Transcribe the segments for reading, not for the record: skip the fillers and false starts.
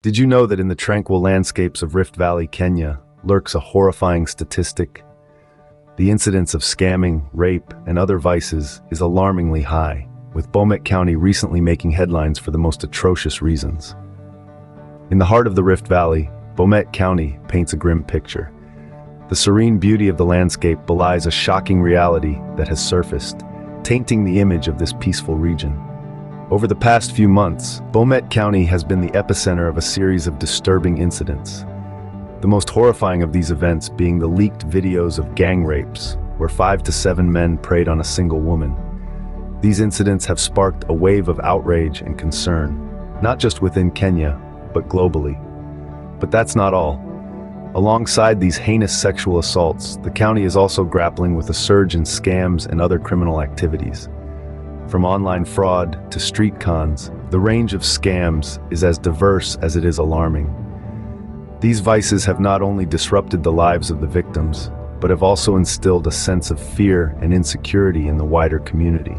Did you know that in the tranquil landscapes of Rift Valley, Kenya, lurks a horrifying statistic? The incidence of scamming, rape, and other vices is alarmingly high, with Bomet County recently making headlines for the most atrocious reasons. In the heart of the Rift Valley, Bomet County paints a grim picture. The serene beauty of the landscape belies a shocking reality that has surfaced, tainting the image of this peaceful region. Over the past few months, Bomet County has been the epicenter of a series of disturbing incidents. The most horrifying of these events being the leaked videos of gang rapes, where 5 to 7 men preyed on a single woman. These incidents have sparked a wave of outrage and concern, not just within Kenya, but globally. But that's not all. Alongside these heinous sexual assaults, the county is also grappling with a surge in scams and other criminal activities. From online fraud to street cons, the range of scams is as diverse as it is alarming. These vices have not only disrupted the lives of the victims, but have also instilled a sense of fear and insecurity in the wider community.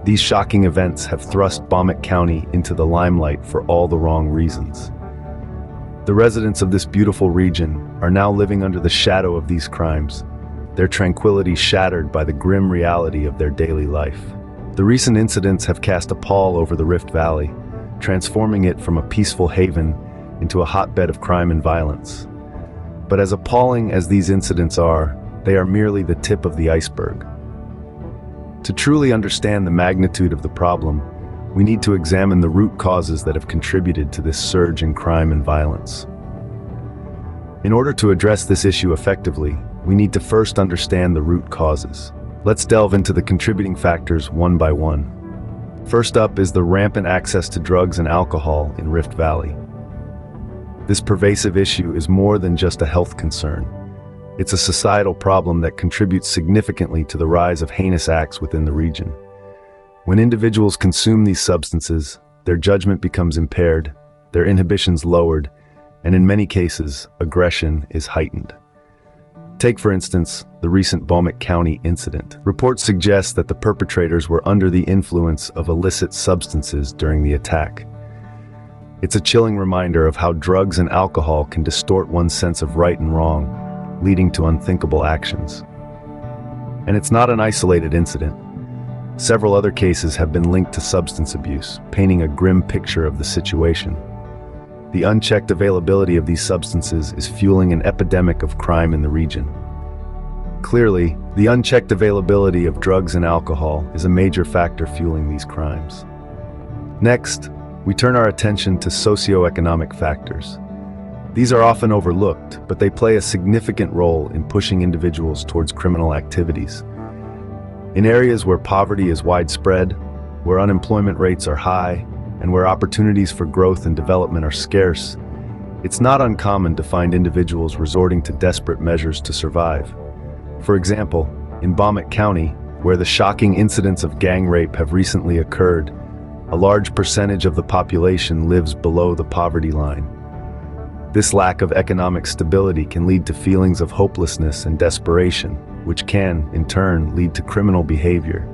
These shocking events have thrust Bomet County into the limelight for all the wrong reasons. The residents of this beautiful region are now living under the shadow of these crimes, their tranquility shattered by the grim reality of their daily life. The recent incidents have cast a pall over the Rift Valley, transforming it from a peaceful haven into a hotbed of crime and violence. But as appalling as these incidents are, they are merely the tip of the iceberg. To truly understand the magnitude of the problem, we need to examine the root causes that have contributed to this surge in crime and violence. In order to address this issue effectively, we need to first understand the root causes. Let's delve into the contributing factors one by one. First up is the rampant access to drugs and alcohol in Rift Valley. This pervasive issue is more than just a health concern. It's a societal problem that contributes significantly to the rise of heinous acts within the region. When individuals consume these substances, their judgment becomes impaired, their inhibitions lowered, and in many cases, aggression is heightened. Take, for instance, the recent Bomet County incident. Reports suggest that the perpetrators were under the influence of illicit substances during the attack. It's a chilling reminder of how drugs and alcohol can distort one's sense of right and wrong, leading to unthinkable actions. And it's not an isolated incident. Several other cases have been linked to substance abuse, painting a grim picture of the situation. The unchecked availability of these substances is fueling an epidemic of crime in the region. Clearly, the unchecked availability of drugs and alcohol is a major factor fueling these crimes. Next, we turn our attention to socioeconomic factors. These are often overlooked, but they play a significant role in pushing individuals towards criminal activities. In areas where poverty is widespread, where unemployment rates are high, and where opportunities for growth and development are scarce, it's not uncommon to find individuals resorting to desperate measures to survive. For example, in Bomet County, where the shocking incidents of gang rape have recently occurred, a large percentage of the population lives below the poverty line. This lack of economic stability can lead to feelings of hopelessness and desperation, which can, in turn, lead to criminal behavior.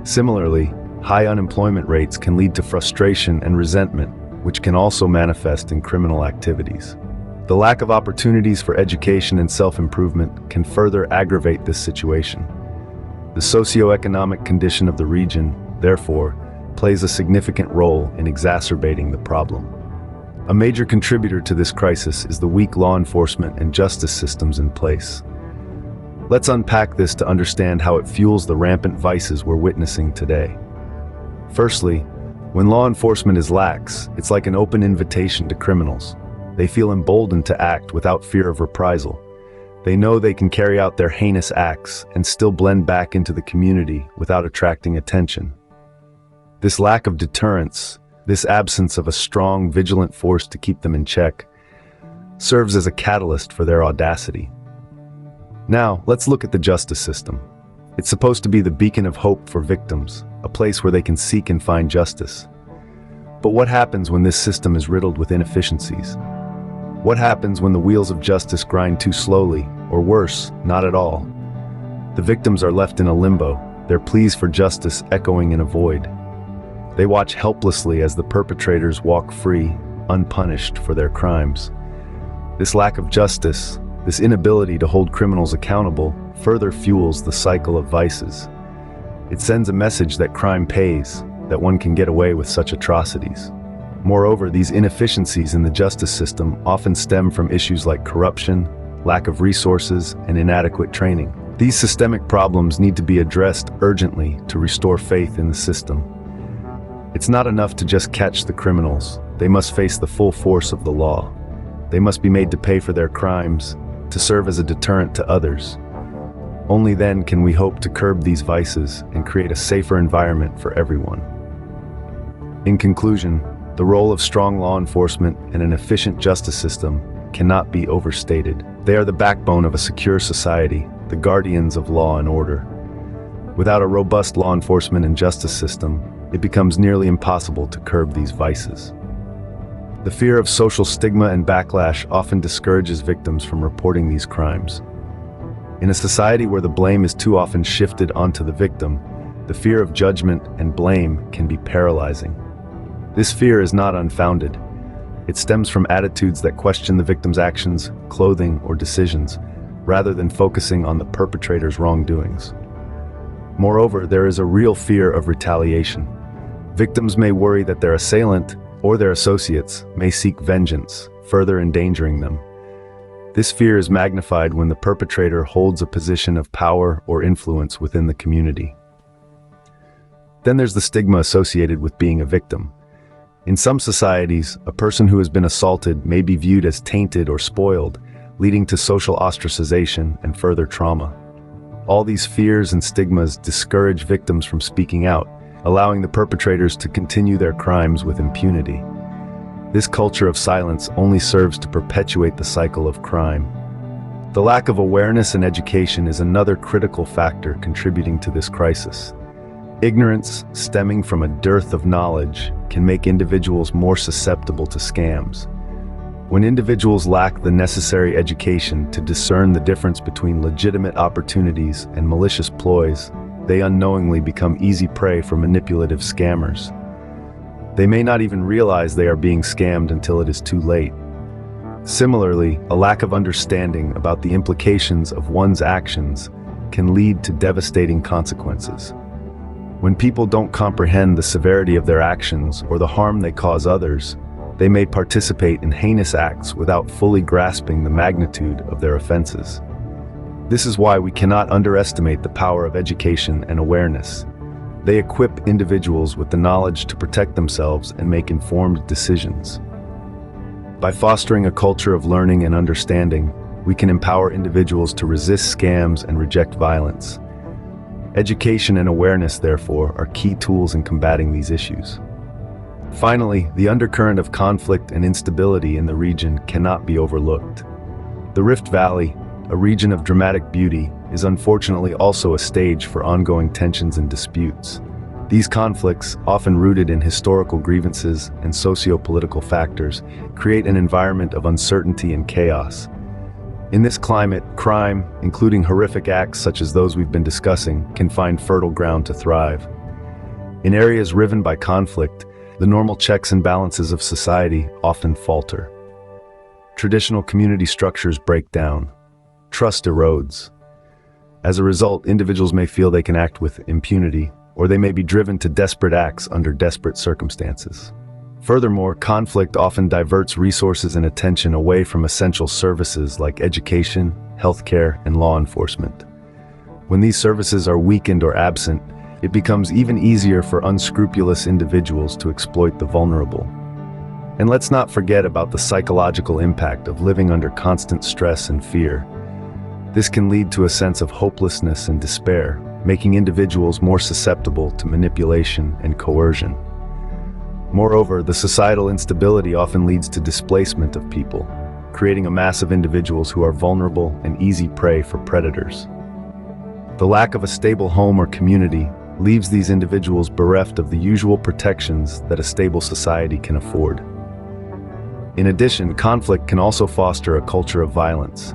Similarly, high unemployment rates can lead to frustration and resentment, which can also manifest in criminal activities. The lack of opportunities for education and self-improvement can further aggravate this situation. The socioeconomic condition of the region, therefore, plays a significant role in exacerbating the problem. A major contributor to this crisis is the weak law enforcement and justice systems in place. Let's unpack this to understand how it fuels the rampant vices we're witnessing today. Firstly, when law enforcement is lax, it's like an open invitation to criminals. They feel emboldened to act without fear of reprisal. They know they can carry out their heinous acts and still blend back into the community without attracting attention. This lack of deterrence, this absence of a strong, vigilant force to keep them in check, serves as a catalyst for their audacity. Now, let's look at the justice system. It's supposed to be the beacon of hope for victims, a place where they can seek and find justice. But what happens when this system is riddled with inefficiencies? What happens when the wheels of justice grind too slowly, or worse, not at all? The victims are left in a limbo, their pleas for justice echoing in a void. They watch helplessly as the perpetrators walk free, unpunished for their crimes. This lack of justice, this inability to hold criminals accountable, further fuels the cycle of vices. It sends a message that crime pays, that one can get away with such atrocities. Moreover, these inefficiencies in the justice system often stem from issues like corruption, lack of resources, and inadequate training. These systemic problems need to be addressed urgently to restore faith in the system. It's not enough to just catch the criminals. They must face the full force of the law. They must be made to pay for their crimes, to serve as a deterrent to others. Only then can we hope to curb these vices and create a safer environment for everyone. In conclusion, the role of strong law enforcement and an efficient justice system cannot be overstated. They are the backbone of a secure society, the guardians of law and order. Without a robust law enforcement and justice system, it becomes nearly impossible to curb these vices. The fear of social stigma and backlash often discourages victims from reporting these crimes. In a society where the blame is too often shifted onto the victim, the fear of judgment and blame can be paralyzing. This fear is not unfounded. It stems from attitudes that question the victim's actions, clothing, or decisions, rather than focusing on the perpetrator's wrongdoings. Moreover, there is a real fear of retaliation. Victims may worry that their assailant or their associates may seek vengeance, further endangering them. This fear is magnified when the perpetrator holds a position of power or influence within the community. Then there's the stigma associated with being a victim. In some societies, a person who has been assaulted may be viewed as tainted or spoiled, leading to social ostracization and further trauma. All these fears and stigmas discourage victims from speaking out, allowing the perpetrators to continue their crimes with impunity. This culture of silence only serves to perpetuate the cycle of crime. The lack of awareness and education is another critical factor contributing to this crisis. Ignorance, stemming from a dearth of knowledge, can make individuals more susceptible to scams. When individuals lack the necessary education to discern the difference between legitimate opportunities and malicious ploys, they unknowingly become easy prey for manipulative scammers. They may not even realize they are being scammed until it is too late. Similarly, a lack of understanding about the implications of one's actions can lead to devastating consequences. When people don't comprehend the severity of their actions or the harm they cause others, they may participate in heinous acts without fully grasping the magnitude of their offenses. This is why we cannot underestimate the power of education and awareness. They equip individuals with the knowledge to protect themselves and make informed decisions. By fostering a culture of learning and understanding, we can empower individuals to resist scams and reject violence. Education and awareness, therefore, are key tools in combating these issues. Finally, the undercurrent of conflict and instability in the region cannot be overlooked. The Rift Valley, a region of dramatic beauty, is unfortunately also a stage for ongoing tensions and disputes. These conflicts, often rooted in historical grievances and socio-political factors, create an environment of uncertainty and chaos. In this climate, crime, including horrific acts such as those we've been discussing, can find fertile ground to thrive. In areas riven by conflict, the normal checks and balances of society often falter. Traditional community structures break down. Trust erodes. As a result, individuals may feel they can act with impunity, or they may be driven to desperate acts under desperate circumstances. Furthermore, conflict often diverts resources and attention away from essential services like education, healthcare, and law enforcement. When these services are weakened or absent, it becomes even easier for unscrupulous individuals to exploit the vulnerable. And let's not forget about the psychological impact of living under constant stress and fear. This can lead to a sense of hopelessness and despair, making individuals more susceptible to manipulation and coercion. Moreover, the societal instability often leads to displacement of people, creating a mass of individuals who are vulnerable and easy prey for predators. The lack of a stable home or community leaves these individuals bereft of the usual protections that a stable society can afford. In addition, conflict can also foster a culture of violence.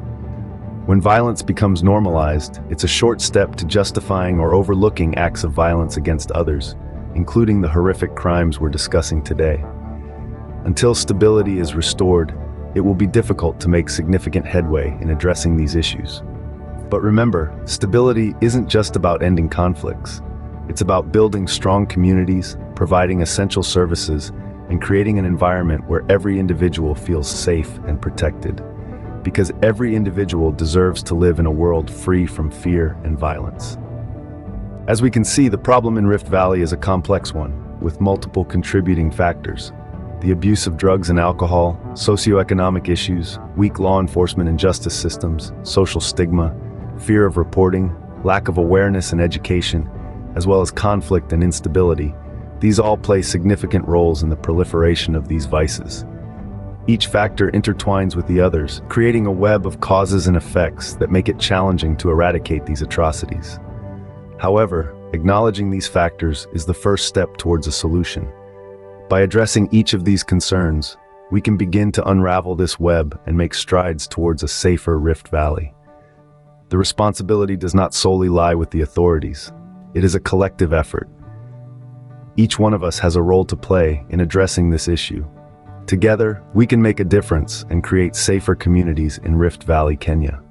When violence becomes normalized, it's a short step to justifying or overlooking acts of violence against others, including the horrific crimes we're discussing today. Until stability is restored, it will be difficult to make significant headway in addressing these issues. But remember, stability isn't just about ending conflicts. It's about building strong communities, providing essential services, and creating an environment where every individual feels safe and protected. Because every individual deserves to live in a world free from fear and violence. As we can see, the problem in Rift Valley is a complex one, with multiple contributing factors. The abuse of drugs and alcohol, socioeconomic issues, weak law enforcement and justice systems, social stigma, fear of reporting, lack of awareness and education, as well as conflict and instability. These all play significant roles in the proliferation of these vices. Each factor intertwines with the others, creating a web of causes and effects that make it challenging to eradicate these atrocities. However, acknowledging these factors is the first step towards a solution. By addressing each of these concerns, we can begin to unravel this web and make strides towards a safer Rift Valley. The responsibility does not solely lie with the authorities. It is a collective effort. Each one of us has a role to play in addressing this issue. Together, we can make a difference and create safer communities in Rift Valley, Kenya.